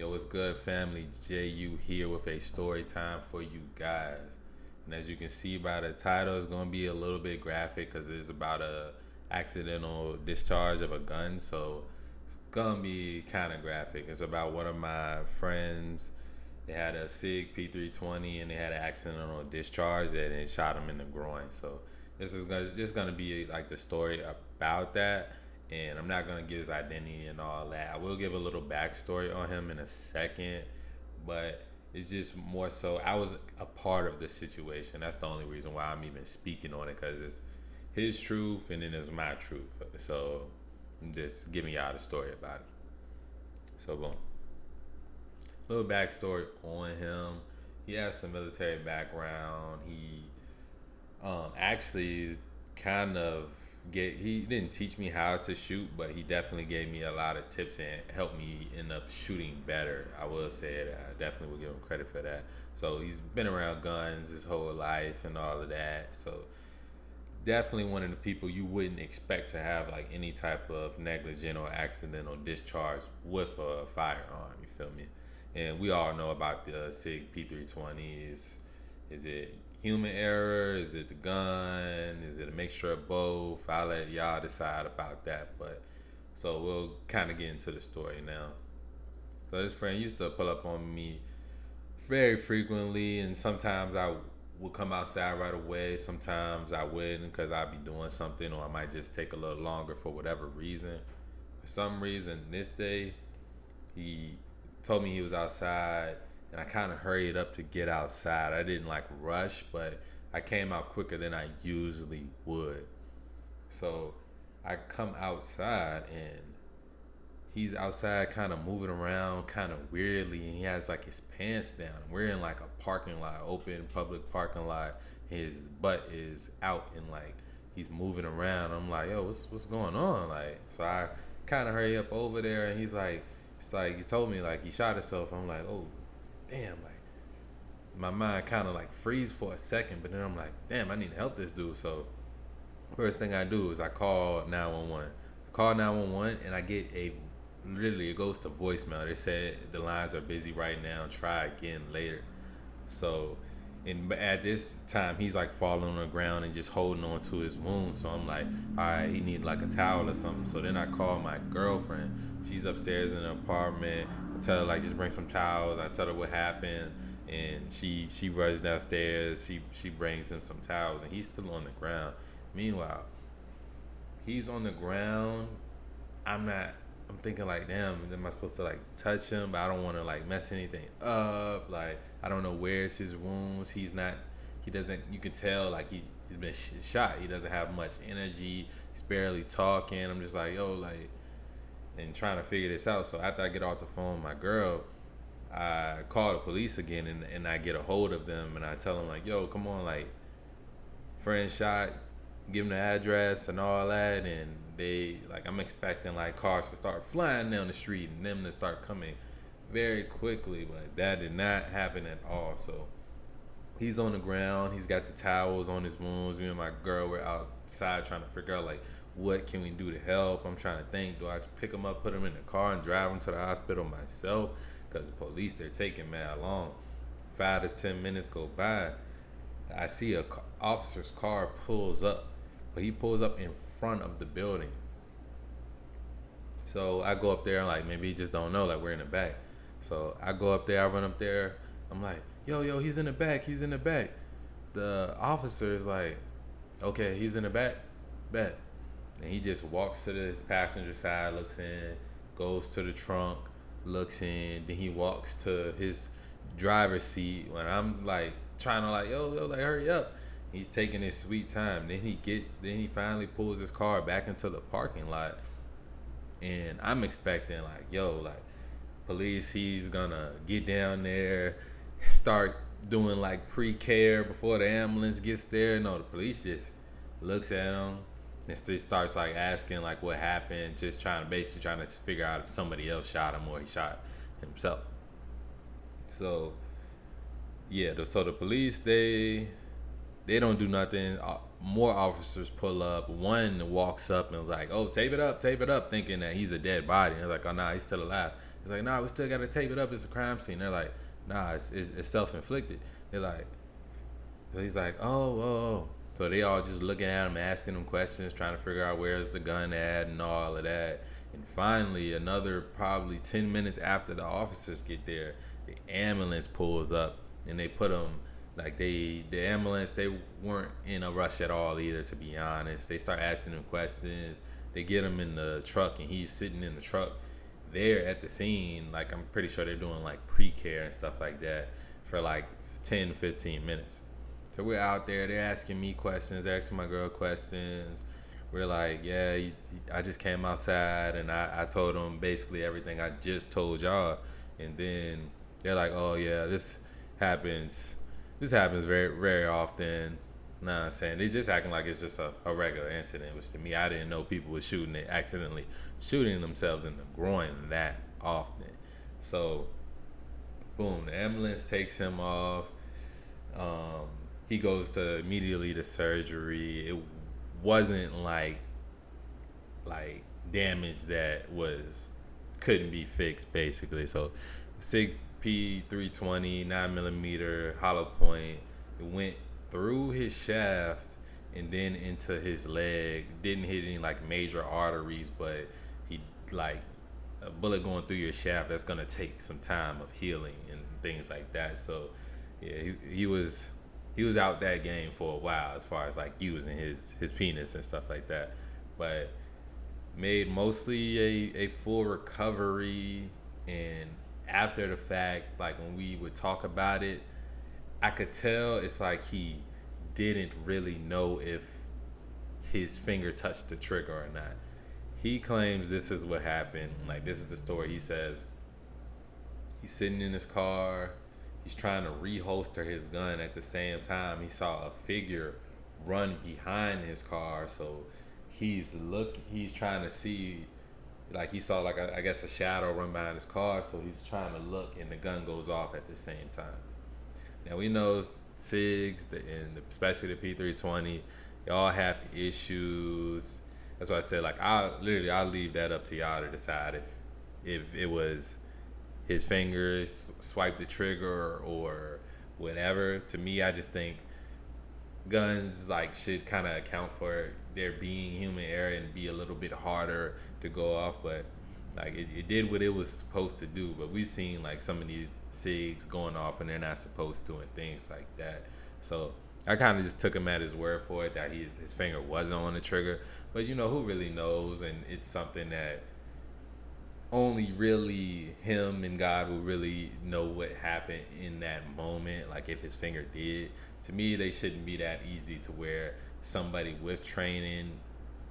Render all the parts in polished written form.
Yo, what's good, family? JU here with a story time for you guys. And as you can see by the title, it's going to be a little bit graphic because it's about a accidental discharge of a gun. So it's going to be kind of graphic. It's about one of my friends. They had a SIG P320 and they had an accidental discharge and it shot him in the groin. So this is just going to be like the story about that, and I'm not gonna give his identity and all that. I will give a little backstory on him in a second, but it's just more so I was a part of the situation. That's the only reason why I'm even speaking on it, because it's his truth and then it's my truth. So I'm just giving y'all the story about it. So boom, little backstory on him. He has some military background. He actually kind of he didn't teach me how to shoot, but he definitely gave me a lot of tips and helped me end up shooting better. I will say that. I definitely will give him credit for that. So he's been around guns his whole life and all of that. So definitely one of the people you wouldn't expect to have like any type of negligent or accidental discharge with a firearm. You feel me? And we all know about the SIG P320. Is it human error? Is it the gun? Is it a mixture of both? I'll let y'all decide about that. But so we'll kind of get into the story now. So this friend used to pull up on me very frequently, and sometimes I would come outside right away. Sometimes I wouldn't because I'd be doing something, or I might just take a little longer for whatever reason. For some reason, this day, he told me he was outside, and I kind of hurried up to get outside. I didn't like rush, but I came out quicker than I usually would. So I come outside, and he's outside kind of moving around kind of weirdly, and he has like his pants down. We're in like a parking lot, open public parking lot. His butt is out, and like he's moving around. I'm like, yo, what's going on? Like, so I kind of hurry up over there, and he's like, it's like he told me like he shot himself. I'm like, oh damn, like my mind kind of like freeze for a second, but then I'm like, damn, I need to help this dude. So first thing I do is I call 911. I call 911 and I get literally it goes to voicemail. They said the lines are busy right now, try again later. So and at this time he's like falling on the ground and just holding on to his wound. So I'm like, all right, he need like a towel or something. So then I call my girlfriend. She's upstairs in the apartment. I tell her like just bring some towels. I tell her what happened, and she runs downstairs. She brings him some towels, and he's still on the ground. Meanwhile, he's on the ground. I'm thinking like, damn, am I supposed to like touch him? But I don't want to like mess anything up. Like I don't know where's his wounds. He doesn't. You can tell like he's been shot. He doesn't have much energy. He's barely talking. I'm just like, yo, like, and trying to figure this out. So after I get off the phone with my girl, I call the police again, and I get a hold of them, and I tell them like, yo, come on, like, friend shot, give them the address and all that, and they like, I'm expecting like cars to start flying down the street and them to start coming very quickly, but that did not happen at all. So he's on the ground, he's got the towels on his wounds. Me and my girl were outside trying to figure out like, what can we do to help? I'm trying to think, do I pick him up, put him in the car, and drive him to the hospital myself? Because the police, they're taking mad long. 5 to 10 minutes go by. I see a officer's car pulls up, but he pulls up in front of the building. So I go up there, like, maybe he just don't know, like, we're in the back. So I go up there, I run up there. I'm like, yo, he's in the back, he's in the back. The officer is like, okay, he's in the back, bet. And he just walks to his passenger side, looks in, goes to the trunk, looks in, then he walks to his driver's seat. When I'm like trying to like, yo, like hurry up. He's taking his sweet time. Then he finally pulls his car back into the parking lot. And I'm expecting like, yo, like police, he's gonna get down there, start doing like pre-care before the ambulance gets there. No, the police just looks at him and starts like asking like what happened, just basically trying to figure out if somebody else shot him or he shot himself. So yeah, so the police, they don't do nothing. More officers pull up. One walks up and was like, oh, tape it up, thinking that he's a dead body. And I was like, oh, nah, he's still alive. He's like, nah, we still gotta tape it up. It's a crime scene. They're like, nah, it's self-inflicted. They're like, so he's like, oh. So they all just looking at him, asking him questions, trying to figure out where's the gun at and all of that. And finally, another probably 10 minutes after the officers get there, the ambulance pulls up and they put him, like the ambulance, they weren't in a rush at all either, to be honest. They start asking him questions. They get him in the truck and he's sitting in the truck there at the scene. Like, I'm pretty sure they're doing like pre-care and stuff like that for like 10, 15 minutes. So we're out there. They're asking me questions. They're asking my girl questions. We're like, yeah, I just came outside and I told them basically everything I just told y'all. And then they're like, oh yeah, this happens. This happens very, very often. Nah, I'm saying they just acting like it's just a regular incident. Which to me, I didn't know people were accidentally shooting themselves in the groin that often. So, boom, the ambulance takes him off. He goes to immediately to surgery. It wasn't like damage that couldn't be fixed, basically. So SIG P320 9mm hollow point. It went through his shaft and then into his leg. Didn't hit any like major arteries, but he like a bullet going through your shaft, that's gonna take some time of healing and things like that. So yeah, he was out that game for a while as far as like using his penis and stuff like that, but made mostly a full recovery. And after the fact, like when we would talk about it, I could tell it's like he didn't really know if his finger touched the trigger or not. He claims this is what happened. Like, this is the story. He says he's sitting in his car. He's trying to reholster his gun. At the same time, he saw a figure run behind his car. So he's trying to see, like he saw like I guess a shadow run behind his car. So he's trying to look, and the gun goes off at the same time. Now we know SIGs and especially the P320, they all have issues. That's why I said, like, I'll leave that up to y'all to decide if it was his fingers swipe the trigger or whatever. To me, I just think guns like should kind of account for there being human error and be a little bit harder to go off, but like it did what it was supposed to do. But we've seen like some of these SIGs going off and they're not supposed to and things like that. So I kind of just took him at his word for it that his finger wasn't on the trigger. But you know, who really knows? And it's something that only really him and God will really know what happened in that moment. Like if his finger did. To me, they shouldn't be that easy to where somebody with training,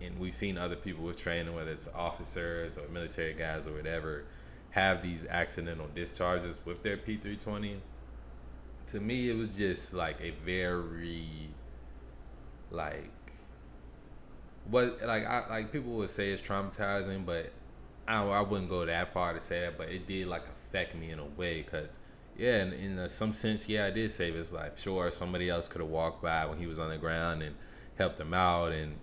and we've seen other people with training, whether it's officers or military guys or whatever, have these accidental discharges with their P320. To me, it was just like a very people would say it's traumatizing, but I wouldn't go that far to say that. But it did like affect me in a way, because yeah, in some sense, yeah, I did save his life. Sure, somebody else could have walked by when he was on the ground and helped him out and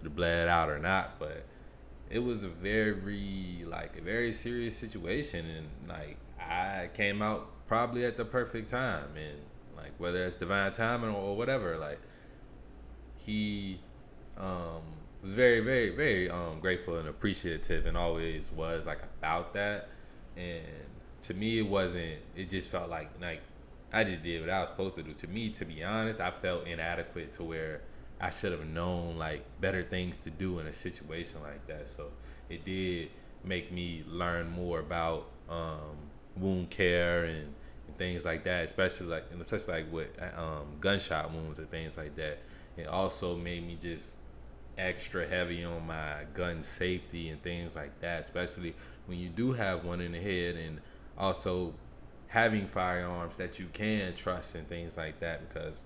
bled out or not, but it was a very serious situation, and like I came out probably at the perfect time, and like whether it's divine timing or whatever, like he was very, very, very grateful and appreciative, and always was like about that. And to me, it just felt like I just did what I was supposed to do. To me, to be honest, I felt inadequate to where I should have known like better things to do in a situation like that. So it did make me learn more about wound care and things like that, especially like with gunshot wounds and things like that. It also made me just extra heavy on my gun safety and things like that, especially when you do have one in the head, and also having firearms that you can trust and things like that, because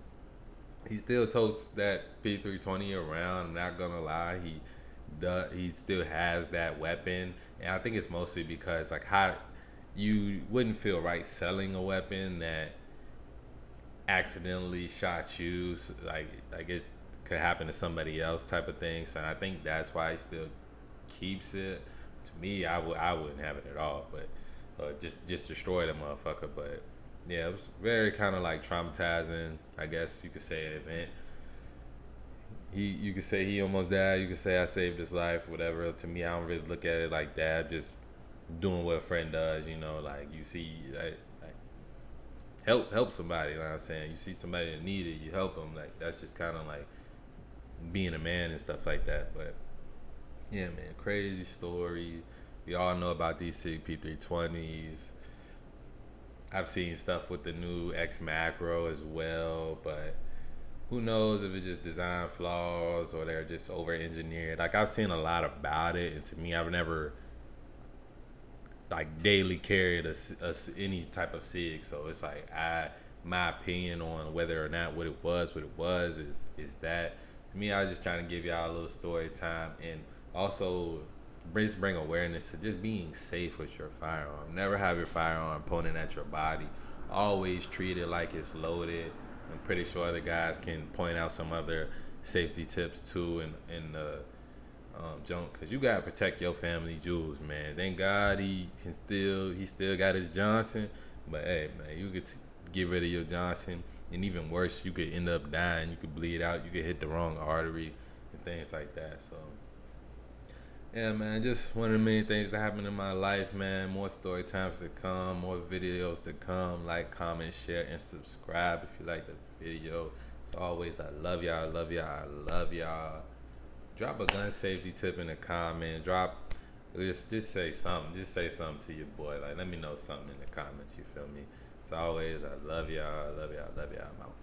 he still totes that P320 around. I'm not gonna lie, he still has that weapon, and I think it's mostly because like how you wouldn't feel right selling a weapon that accidentally shot you, so like it could happen to somebody else type of thing. So I think that's why he still keeps it. To me, I wouldn't have it at all, but just destroy the motherfucker. But yeah, it was very kind of like traumatizing, I guess you could say, an event. You could say he almost died. You could say I saved his life, whatever. To me, I don't really look at it like that. Just doing what a friend does, like you see, like help somebody. You know what I'm saying? You see somebody that need it, you help them. Like that's just kind of like being a man and stuff like that. But yeah, man, crazy story. We all know about these SIG P320s. I've seen stuff with the new X Macro as well, but who knows if it's just design flaws or they're just over engineered. Like I've seen a lot about it, and to me, I've never like daily carried any type of SIG. So it's like my opinion on whether or not what it was is that to me, I was just trying to give y'all a little story time and also bring awareness to just being safe with your firearm. Never have your firearm pointing at your body. Always treat it like it's loaded. I'm pretty sure other guys can point out some other safety tips too in the junk, because you gotta protect your family jewels, man. Thank God he still got his Johnson, but hey, man, you could get rid of your Johnson, and even worse, you could end up dying. You could bleed out. You could hit the wrong artery and things like that. So yeah, man, just one of the many things that happened in my life, man. More story times to come, more videos to come. Like, comment, share, and subscribe if you like the video. As always, I love y'all, I love y'all, I love y'all. Drop a gun safety tip in the comment. Just say something. Just say something to your boy. Like, let me know something in the comments, you feel me? As always, I love y'all, I love y'all, I love y'all. I'm out.